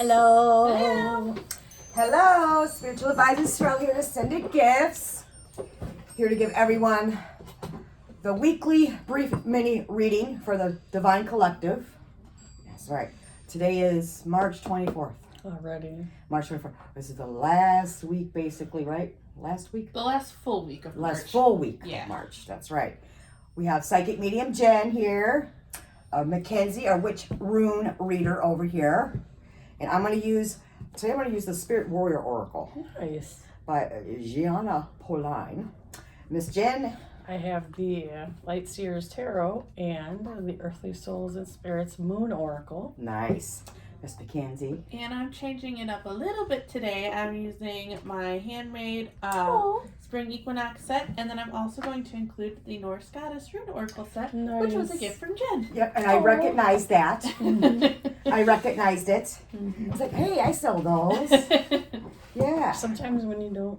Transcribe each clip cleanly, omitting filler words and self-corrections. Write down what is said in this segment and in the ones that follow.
Hello. Hello, Spiritual Advisor Cheryl here to send you gifts. Here to give everyone the weekly brief mini reading for the Divine Collective. That's right. Today is March 24th. Already. March 24th. This is the last week, basically, right? Last week? The last full week of March. Last full week Yeah. of March. That's right. We have Psychic Medium Jen here. Mackenzie, our Witch Rune Reader over here. And today I'm going to use the Spirit Warrior Oracle Nice. by Gianna Pauline. Miss Jen. I have the Light Seers Tarot and the Earthly Souls and Spirits Moon Oracle. Nice. Miss Mackenzie. And I'm changing it up a little bit today. I'm using my handmade Spring Equinox set, and then I'm also going to include the Norse Goddess Rune Oracle set, which was a Nice. gift from Jen. Yep, and I recognized that. I recognized it. I was like, hey, I sell those. Yeah. Sometimes when you don't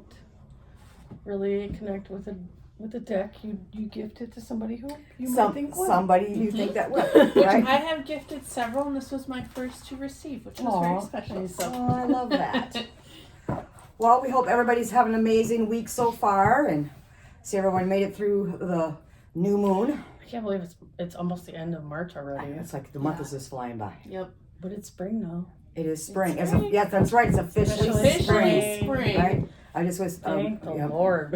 really connect with a deck, you gift it to somebody who you might think would. Somebody you think that would, right? I have gifted several, and this was my first to receive, which was very Aw, special. nice. So. Oh, I love that. Well, we hope everybody's having an amazing week so far, and see everyone made it through the new moon. I can't believe it's almost the end of March already. It's like the month is just flying by. Yep. But it's spring now. It is spring. It's spring. Yeah, that's right. It's officially Officially spring. spring. Right? I just was Thank the yeah. Lord.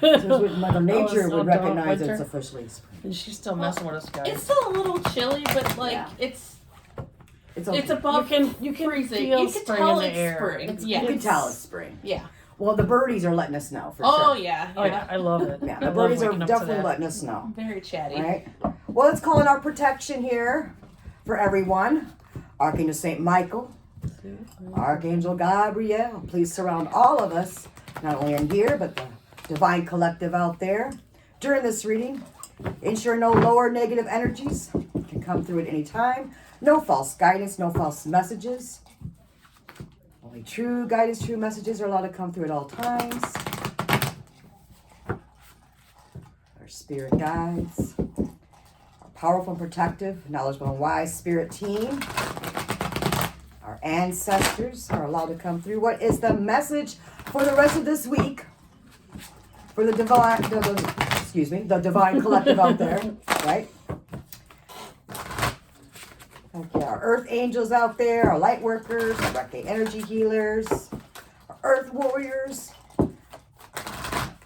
Just wish Mother Nature so would dark recognize winter. it's officially spring. And she's still messing with us, guys. It's still a little chilly, but like Yeah. it's okay. above You can freezing. feel You can spring tell in the it's air. spring. It's- Yeah. You can tell it's spring. Yeah. Well, the birdies are letting us know for Oh sure. yeah. Oh yeah, I love it. Yeah, I the love birdies are waking up to definitely that. letting us know. Very chatty. Right? Well, let's call in our protection here for everyone. Archangel Saint Michael, Archangel Gabriel, please surround all of us, not only in here, but the Divine Collective out there. During this reading, ensure no lower negative energies can come through at any time. No false guidance, no false messages. Only true guidance, true messages are allowed to come through at all times. Our spirit guides, our powerful and protective, knowledgeable and wise spirit team. Our ancestors are allowed to come through. What is the message for the rest of this week for the divine, the Divine Collective out there, right? Okay, our earth angels out there, our light workers, our Reiki energy healers, our earth warriors,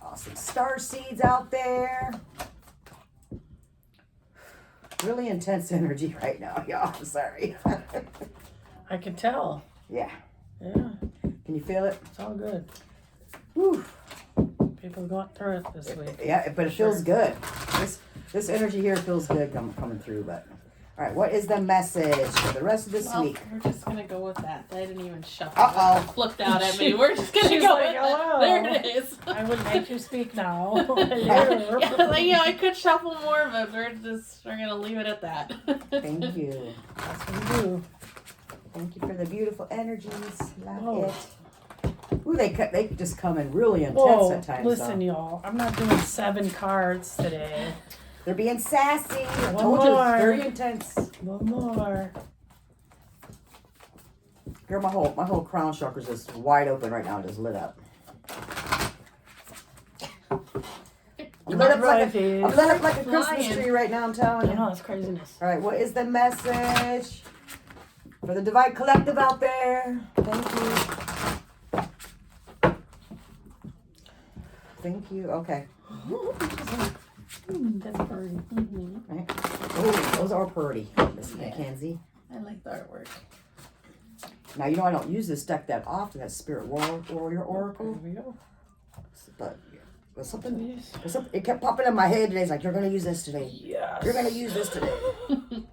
awesome star seeds out there. Really intense energy right now, y'all. I'm sorry. I can tell. Yeah. Yeah, Can you feel it? it's all good. Whew. People going through it this week. Yeah, but it feels good. This energy here feels good coming through. But all right, what is the message for the rest of this Well, week? we're just gonna go with that. I didn't even shuffle. Uh-oh. It flipped out at me. We're just gonna She go was with like, hello. it. There it is. I would make you speak now. Yeah, like, I could shuffle more, but we're gonna leave it at that. Thank you. That's what we do. Thank you for the beautiful energies. Love Whoa. it. Ooh, they just come in really intense Whoa, at times. listen, though. y'all. I'm not doing 7 cards today. They're being sassy. I One told you, more. it's very intense. One more. Here, my whole crown chakra's just wide open right now, just lit up. I'm lit up like a Christmas Flying. tree right now. I'm telling I you. know, it's craziness. All right, what is the message for the Divine Collective out there? Thank you. Thank you. Okay. That's a birdie. Mm-hmm. Right. Oh, those are pretty, Miss Yeah. Mackenzie. I like the artwork. Now, you know I don't use this deck that often, that Spirit Warrior Here Oracle, we go. but it kept popping in my head today. It's like, you're going to use this today. Yes. You're going to use this today. I'm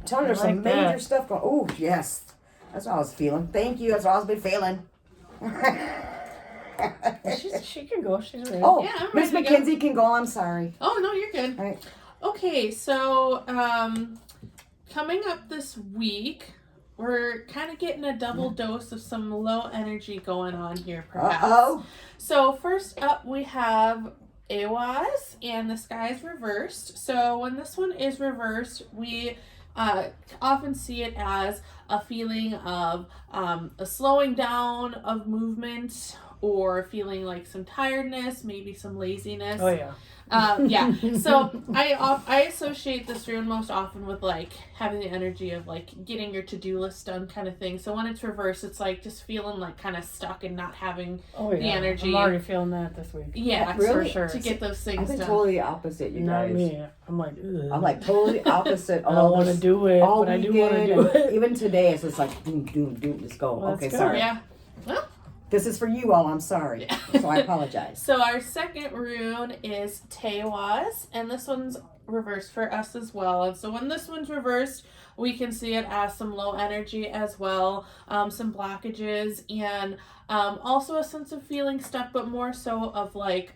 telling you, there's some like major that. stuff going. Oh, yes. That's what I was feeling. Thank you. That's what I've been feeling. She can go. She's ready. Oh, Yeah, I'm Miss ready to go. Mackenzie can go. I'm sorry. Oh no, you're good. All right. Okay, so coming up this week, we're kind of getting a double dose of some low energy going on here, perhaps. Uh-oh. So first up, we have Awaz, and the sky is reversed. So when this one is reversed, we often see it as a feeling of a slowing down of movement, or feeling like some tiredness, maybe some laziness. Oh yeah. Yeah. So I associate this rune most often with like having the energy of like getting your to-do list done kind of thing. So when it's reversed, it's like just feeling like kind of stuck and not having the energy. I'm already feeling that this week. Yeah, Really? for sure. To get those things I've been done. totally opposite, you Not guys. me. I'm like, ugh. I'm like totally opposite. I don't want to do it, all but I do want to weekend, do it. Even today, it's just like doom, doom, doom. Just go. Well, Okay, that's good. sorry. Yeah. This is for you all. I'm sorry. Yeah. So I apologize. So our second rune is Tewaz, and this one's reversed for us as well. And so when this one's reversed, we can see it as some low energy as well, some blockages, and also a sense of feeling stuck, but more so of like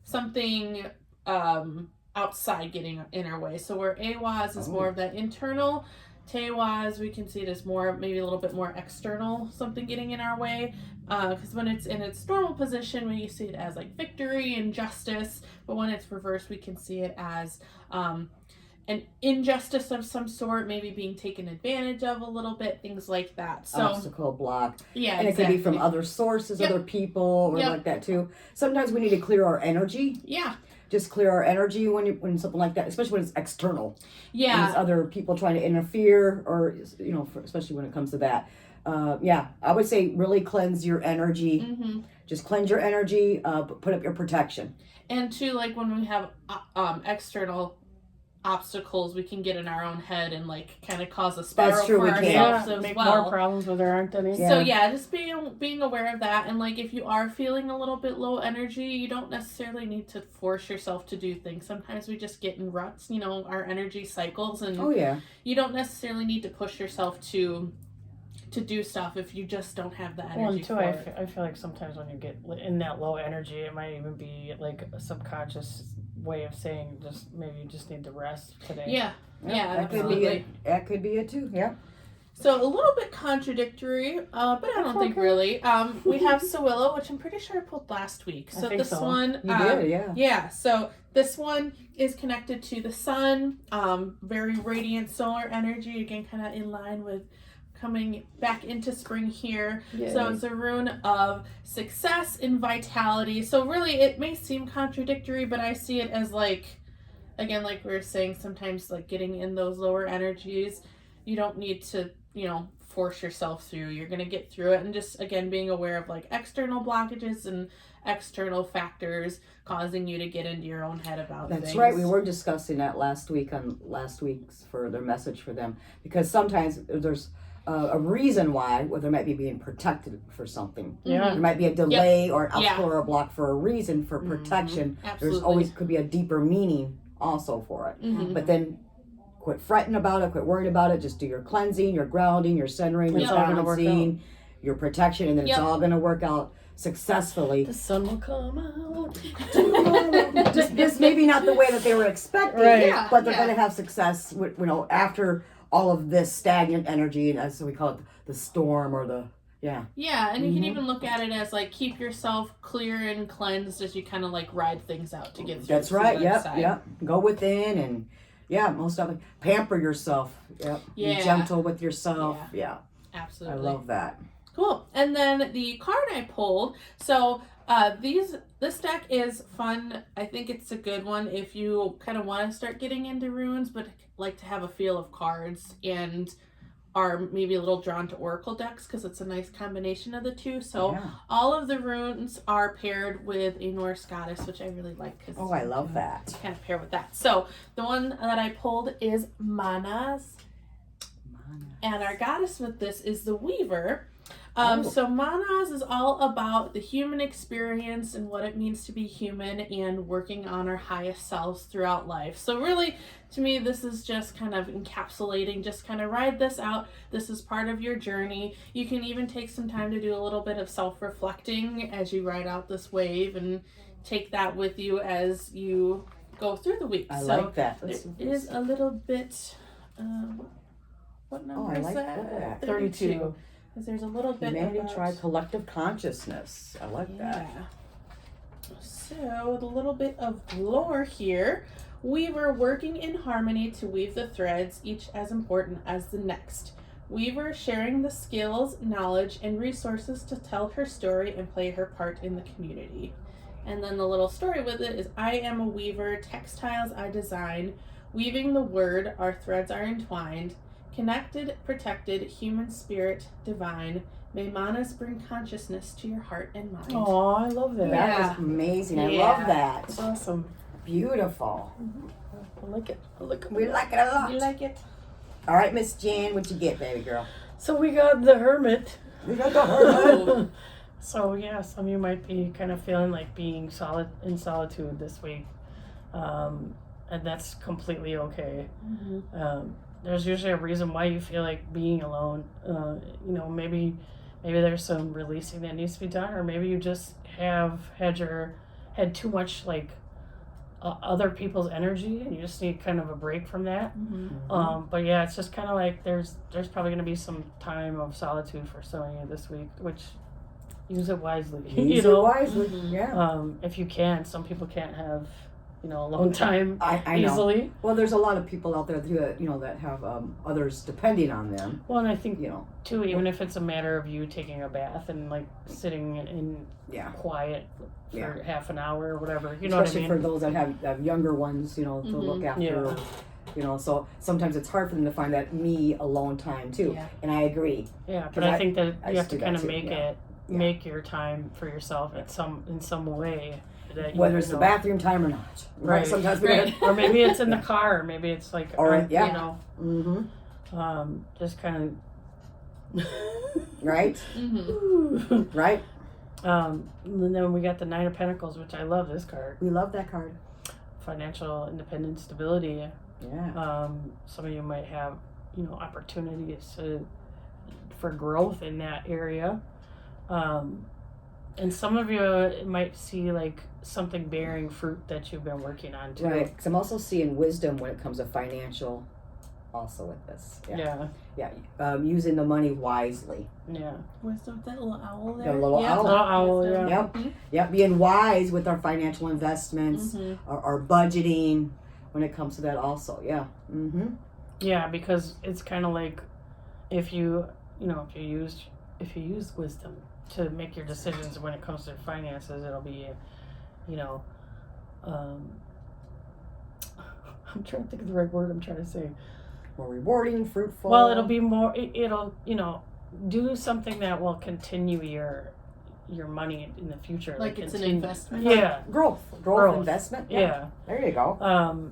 something outside getting in our way. So where Awaz is more of that internal, Tewaz, we can see it as more, maybe a little bit more external, something getting in our way. Because when it's in its normal position, we see it as like victory and justice. But when it's reversed, we can see it as an injustice of some sort, maybe being taken advantage of a little bit, things like that. So Obstacle block. yeah, And exactly. it could be from other sources, Yep. other people, or Yep. like that too. Sometimes we need to clear our energy. Yeah, Just clear our energy when something like that, especially when it's external. When yeah, it's other people trying to interfere, or especially when it comes to that. I would say really cleanse your energy. mm-hmm. Just cleanse your energy. Put up your protection. And too, like when we have external obstacles, we can get in our own head and like kind of cause a spiral true, for we can. ourselves Yeah, as make well. more problems where there aren't any. Yeah. So yeah, just being aware of that, and like if you are feeling a little bit low energy, you don't necessarily need to force yourself to do things. Sometimes we just get in ruts, our energy cycles, and Oh yeah. you don't necessarily need to push yourself to do stuff if you just don't have the energy Well, and too, for I it. I feel like sometimes when you get in that low energy, it might even be like a subconscious way of saying just maybe you just need to rest today. Yeah, That could be absolutely. it. That could be it too. Yeah. So a little bit contradictory, but I don't think really. We have Sewillow, which I'm pretty sure I pulled last week. I So think this so. one, You did, yeah. yeah. So this one is connected to the sun, very radiant solar energy. Again, kind of in line with coming back into spring here. Yeah. So it's a rune of success and vitality. So really, it may seem contradictory, but I see it as like, again, like we were saying, sometimes like getting in those lower energies, you don't need to, force yourself through. You're going to get through it. And just, again, being aware of like external blockages and external factors causing you to get into your own head about things. That's right. We were discussing that last week on last week's for their message for them, because sometimes there's a reason why, there might be being protected for something. Yeah. There might be a delay or an Yeah. obstacle or a block for a reason, for protection. Absolutely. There's always could be a deeper meaning also for it. Mhm. But then quit fretting about it, quit worried about it. Just do your cleansing, your grounding, your centering, your It's all gonna work balancing, your protection, and then Yep. it's all going to work out successfully. The sun will come out. just maybe not the way that they were expecting, Right. Yeah, but they're yeah. going to have success. After all of this stagnant energy, and as we call it, the storm or the Yeah, and you can Mhm. even look at it as like keep yourself clear and cleansed as you kind of like ride things out to get through. That's to the right. other Yep. side. Yep. Go within and most of it. Pamper yourself. Yep. Yeah. Be gentle with yourself. Yeah. I Absolutely. love that. Cool. And then the card I pulled. So this deck is fun. I think it's a good one if you kind of want to start getting into runes, but like to have a feel of cards and are maybe a little drawn to oracle decks because it's a nice combination of the two. So Yeah. all of the runes are paired with a Norse goddess, which I really like because Oh, I love that. kind of pair with that. So the one that I pulled is Manas. And our goddess with this is the Weaver. So Manas is all about the human experience and what it means to be human and working on our highest selves throughout life. So really, to me, this is just kind of encapsulating, just kind of ride this out. This is part of your journey. You can even take some time to do a little bit of self-reflecting as you ride out this wave and take that with you as you go through the week. I so like that. there is a little bit, what number I is like that? that. 32. Because there's a little bit Humanity about... tried collective consciousness. I like that. Yeah. So, with a little bit of lore here, Weaver working in harmony to weave the threads, each as important as the next. Weaver sharing the skills, knowledge, and resources to tell her story and play her part in the community. And then the little story with it is, I am a weaver, textiles I design, weaving the word, our threads are entwined, connected, protected, human spirit divine. May manas bring consciousness to your heart and mind. Oh, I love that. That Yeah. is amazing. I Yeah. love that. That's awesome. Beautiful. I like it. I like it. We like it a lot. You like it? All right, Miss Jan, what'd you get, baby girl? So we got the Hermit. We got the hermit. Oh. So yeah, some of you might be kind of feeling like being in solitude this week, and that's completely okay. There's usually a reason why you feel like being alone. Maybe there's some releasing that needs to be done, or maybe you just have had too much like other people's energy, and you just need kind of a break from that. But yeah, it's just kind of like there's probably going to be some time of solitude for some of you this week, which use it wisely. Use it wisely. Yeah. If you can. Some people can't have alone time I know. easily. Well, there's a lot of people out there too, that have others depending on them. Well, and I think You know. too, even if it's a matter of you taking a bath and like sitting in Yeah. quiet for Yeah. half an hour or whatever, you Especially know what I mean? for those that have younger ones, to look after. Yeah. So sometimes it's hard for them to find that me alone time too. Yeah. And I agree. Yeah, but 'Cause I think that I you have see to that kind of too, make yeah. it make your time for yourself in some way. That Whether it's the bathroom time or not. Right. Sometimes we Right. or maybe it's in the car, or maybe it's like Or, yeah. just kind of Right? Right? and then we got the Nine of Pentacles, which I love this card. We love that card. Financial independence, stability. Yeah. Some of you might have opportunities for growth in that area, and some of you might see like something bearing fruit that you've been working on too. Right. Because I'm also seeing wisdom when it comes to financial also with this. Yeah. Using the money wisely. Yeah. Wisdom with that little owl there. The little Yeah. owl. Little owl, Wisdom. yeah. Mhm. Yep. Being wise with our financial investments, Mhm. our budgeting when it comes to that also. Yeah. Yeah, because it's kind of like if you use wisdom to make your decisions when it comes to finances, it'll be, I'm trying to think of the right word I'm trying to say. More rewarding, fruitful. Well, it'll be more. It'll do something that will continue your money in the future. Like it's an continue- investment. Yeah. growth Growth. investment. Yeah. There you go.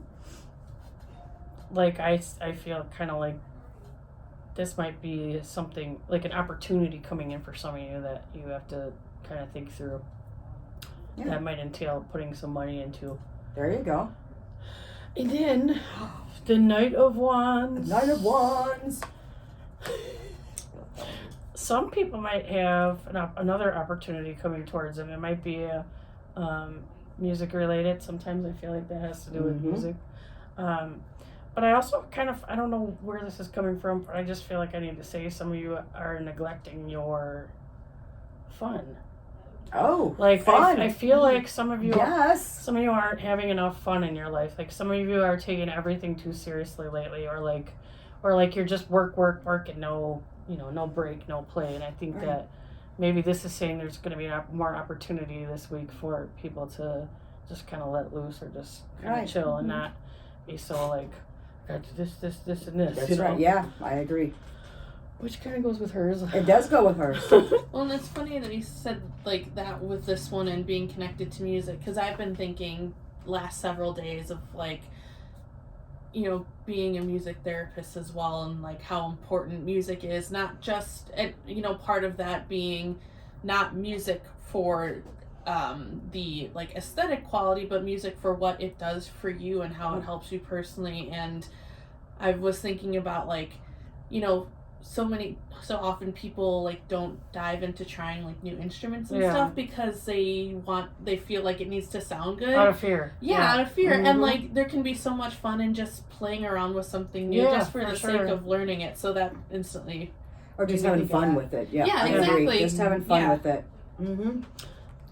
Like I feel kind of like this might be something like an opportunity coming in for some of you that you have to kind of think through. Yeah. That might entail putting some money into. There you go. And then the Knight of Wands. Nine of Wands. Some people might have another opportunity coming towards them. It might be music related. Sometimes I feel like that has to do with music. But I also I don't know where this is coming from, but I just feel like I need to say some of you are neglecting your fun. Oh, Like fun. I feel like some of you Yes. aren't having enough fun in your life. Like some of you are taking everything too seriously lately, or like you're just work and no break, no play. And I think Right. that maybe this is saying there's going to be more opportunity this week for people to just kind of let loose or just kind of Right. chill and not be so like got this and this. That's right. Yeah, I agree. Which kind of goes with hers. It does go with hers. Well, and it's funny that you said like that with this one and being connected to music, because I've been thinking last several days of like, being a music therapist as well, and like how important music is, not just, and part of that being not music for the like aesthetic quality, but music for what it does for you and how it helps you personally. And I was thinking about like, so often people like don't dive into trying like new instruments and Yeah. stuff because they feel like it needs to sound good. Out of fear. Yeah, out of fear. Mhm. And like there can be so much fun in just playing around with something new Yeah, just for the sure. sake of learning it. So that instantly Or just Maybe having think of fun that. with it. Yeah, Yeah, I agree. exactly. Just having fun Yeah. with it.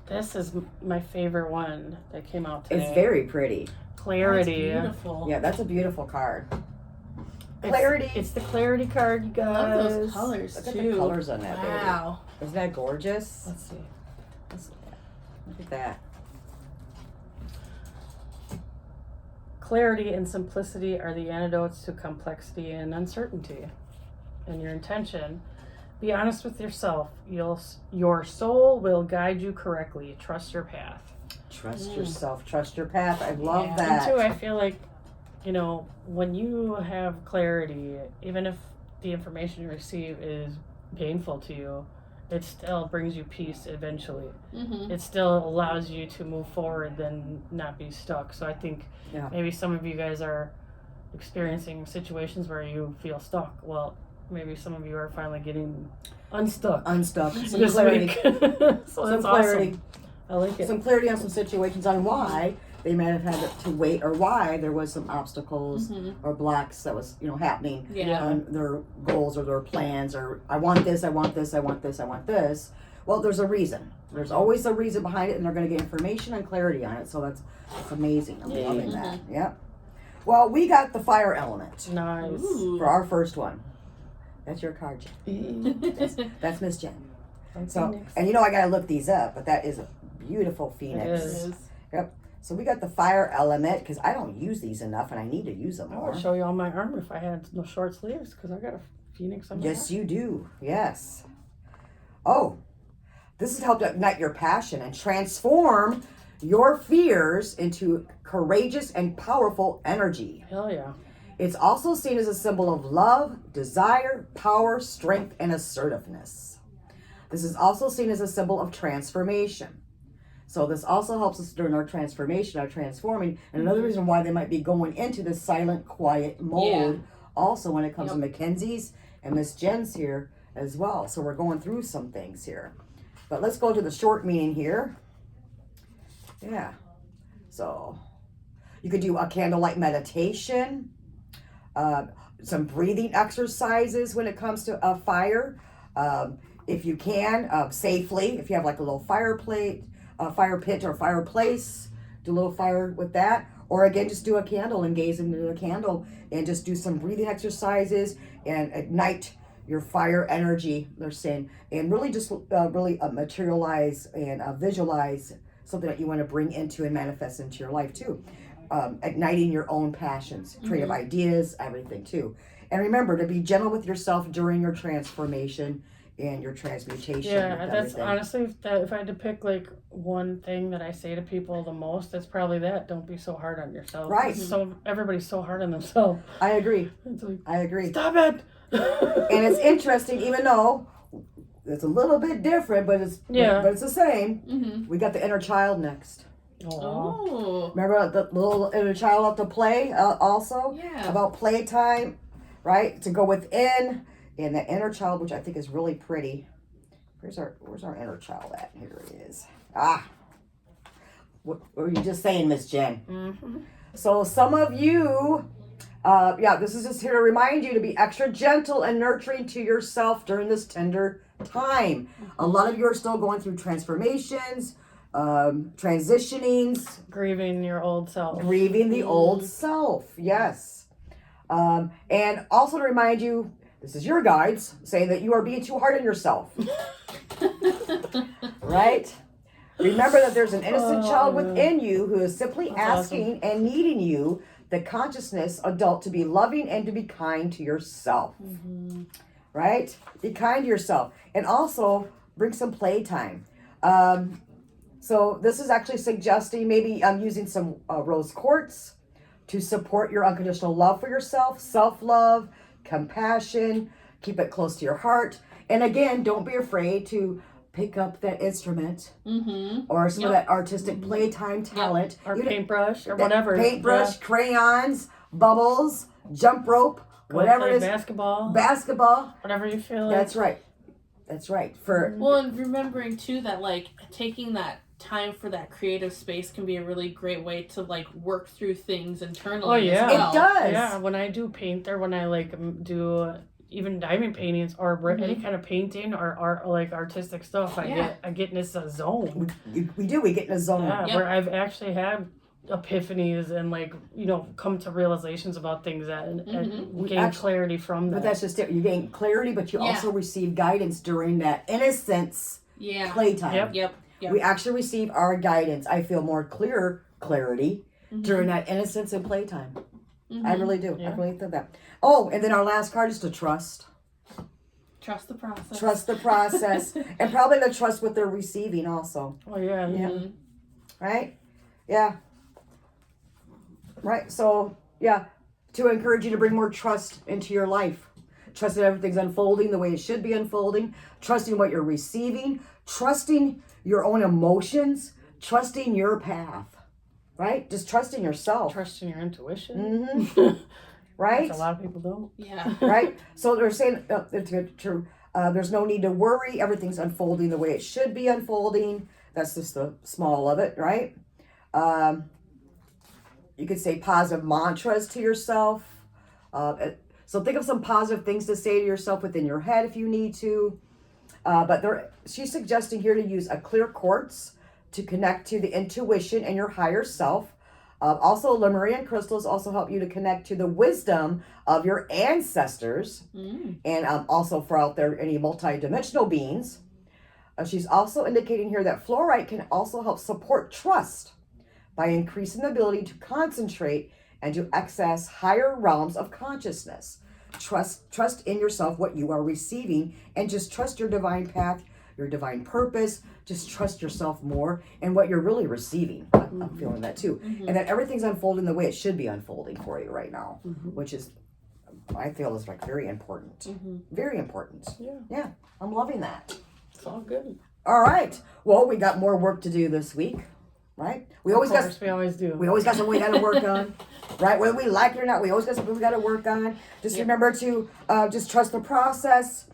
This This is my favorite one that came out today. It's very pretty. clarity. That's beautiful. Yeah, that's a beautiful card. It's- Clarity. It's the clarity card, you I guys. love those colors Look at too. the colors on that baby. Wow. Isn't that gorgeous? Let's see. Look at that. Clarity and simplicity are the antidotes to complexity and uncertainty. And your intention, be honest with yourself. Your soul will guide you correctly. Trust your path. Trust yourself. Trust your path. I love Yeah. that. And too, I feel like, when you have clarity, even if the information you receive is painful to you, it still brings you peace eventually. Mm-hmm. It still allows you to move forward and not be stuck. So I think Yeah. maybe some of you guys are experiencing situations where you feel stuck. Well, maybe some of you are finally getting unstuck Unstuck. Some this clarity. week. So Some that's clarity. awesome. I like it. Some clarity on some situations on why they might have had to wait, or why there was some obstacles or blocks that was happening Yeah. on their goals or their plans, or I want this, I want this, I want this, I want this. Well, there's a reason. There's always a reason behind it, and they're going to get information and clarity on it. So that's amazing. I'm loving that. Yep. Well, we got the fire element Nice. Ooh. for our first one. That's your card, Jen. That's Miss Jen. So, Phoenix. and I gotta look these up, but that is a beautiful phoenix. It is. Yep. So we got the fire element because I don't use these enough, and I need to use them I more. would show you all my armor if I had no short sleeves because I got a phoenix on my Yes, you do. Yes. Oh, this has helped ignite your passion and transform your fears into courageous and powerful energy. Hell yeah. It's also seen as a symbol of love, desire, power, strength, and assertiveness. This is also seen as a symbol of transformation. So this also helps us during our transformation, our transforming. And another reason why they might be going into this silent, quiet mode also when it comes to Mackenzie's and Miss Jen's here as well. So we're going through some things here. But let's go to the short meaning here. Yeah. So you could do a candlelight meditation, some breathing exercises when it comes to a fire. If you can, safely, if you have like a little fire pit or fireplace, do a little fire with that. Or again, just do a candle and gaze into the candle and just do some breathing exercises and ignite your fire energy, they're saying, and really just materialize and visualize something that you want to bring into and manifest into your life too. Igniting your own passions, creative ideas, everything too. And remember to be gentle with yourself during your transformation and your transmutation. Yeah, with that's everything. honestly, if I had to pick like one thing that I say to people the most, it's probably that. Don't be so hard on yourself. Right. So everybody's so hard on themselves. I agree. It's like, I agree. stop it. And it's interesting, even though it's a little bit different, but it's Yeah. but it's the same. Mm-hmm. We got the inner child next. Aw. Oh. Remember the little inner child have to play also? Yeah. About playtime, right? To go within, and the inner child, which I think is really pretty. Where's our inner child at? Here it is. What were you just saying, Miss Jen? Mm-hmm. So some of you, this is just here to remind you to be extra gentle and nurturing to yourself during this tender time. A lot of you are still going through transformations, transitionings, Grieving your old self. grieving the old self. Yes. And also to remind you, this is your guides saying that you are being too hard on yourself. Right? Remember that there's an innocent child within you who is simply asking and needing you, the consciousness adult, to be loving and to be kind to yourself. Right? Be kind to yourself. And also bring some playtime. So this is actually suggesting maybe using some rose quartz to support your unconditional love for yourself, self-love, compassion, keep it close to your heart. And again, don't be afraid to pick up that instrument or some of that artistic playtime talent. Or Even paintbrush or that whatever. Paintbrush, crayons, bubbles, jump rope, Go whatever play it is. basketball. Basketball. Whatever you feel like. That's right. That's right. For Well, and remembering too that like taking that time for that creative space can be a really great way to like work through things internally. Oh, yeah. as well. It does. Yeah, when I do paint or when I like do even diamond paintings or any kind of painting or art, like artistic stuff, I get in this zone. we get in a zone. Yeah, Yep. where I've actually had epiphanies and like, you know, come to realizations about things and gain Actually- clarity from But that. that's just it. You gain clarity, but you Yeah. also receive guidance during that innocence Yeah. playtime. Yep. Yep. Yep. We actually receive our guidance. I feel more clarity during that innocence and playtime. I really do. I Yeah. really feel that. Oh, and then our last card is to trust. Trust the process. Trust the process. And probably the trust what they're receiving also. Oh yeah, yeah. Mhm. Right? Yeah. Right. So, yeah, to encourage you to bring more trust into your life. Trust that everything's unfolding the way it should be unfolding. Trusting what you're receiving. Trusting your own emotions. Trusting your path. Right? Just trusting yourself. Trusting your intuition. Mm-hmm. Right? Which a lot of people don't. Yeah. Right? So they're saying, it's true. There's no need to worry. Everything's unfolding the way it should be unfolding. That's just the small of it, right? You could say positive mantras to yourself. So think of some positive things to say to yourself within your head if you need to. But she's suggesting here to use a clear quartz to connect to the intuition and your higher self. Also, Lemurian crystals also help you to connect to the wisdom of your ancestors, and also for out there any multidimensional beings. She's also indicating here that fluorite can also help support trust by increasing the ability to concentrate and to access higher realms of consciousness. Trust in yourself, what you are receiving, and just trust your divine path, your divine purpose. Just trust yourself more and what you're really receiving. I'm feeling that too. And that everything's unfolding the way it should be unfolding for you right now, which is, I feel is like very important. Very important. Yeah, I'm loving that. It's all good. All right. Well, we got more work to do this week, right? We always Of course, we always do. got something we got to work on, right? Whether we like it or not, we always got something we got to work on. Just remember to just trust the process.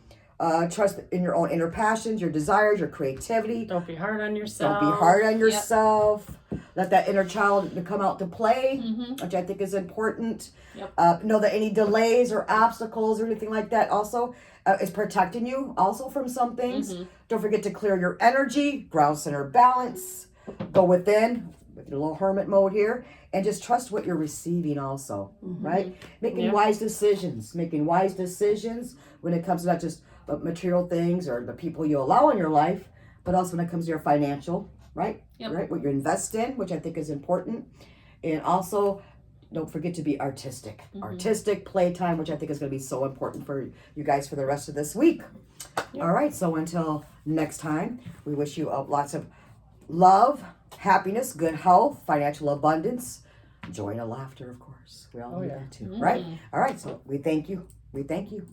Trust in your own inner passions, your desires, your creativity. Don't be hard on yourself. Don't be hard on yourself. Let that inner child come out to play, which I think is important. Know that any delays or obstacles or anything like that also is protecting you also from some things. Don't forget to clear your energy, ground center balance, go within with your little hermit mode here, and just trust what you're receiving also, right? Making wise decisions when it comes to not just material things or the people you allow in your life, but also when it comes to your financial, right? Right, what you invest in, which I think is important. And also, don't forget to be artistic. Artistic playtime, which I think is going to be so important for you guys for the rest of this week. All right, so until next time, we wish you lots of love, happiness, good health, financial abundance, joy and laughter, of course. We all need that too, right? All right, so we thank you. We thank you.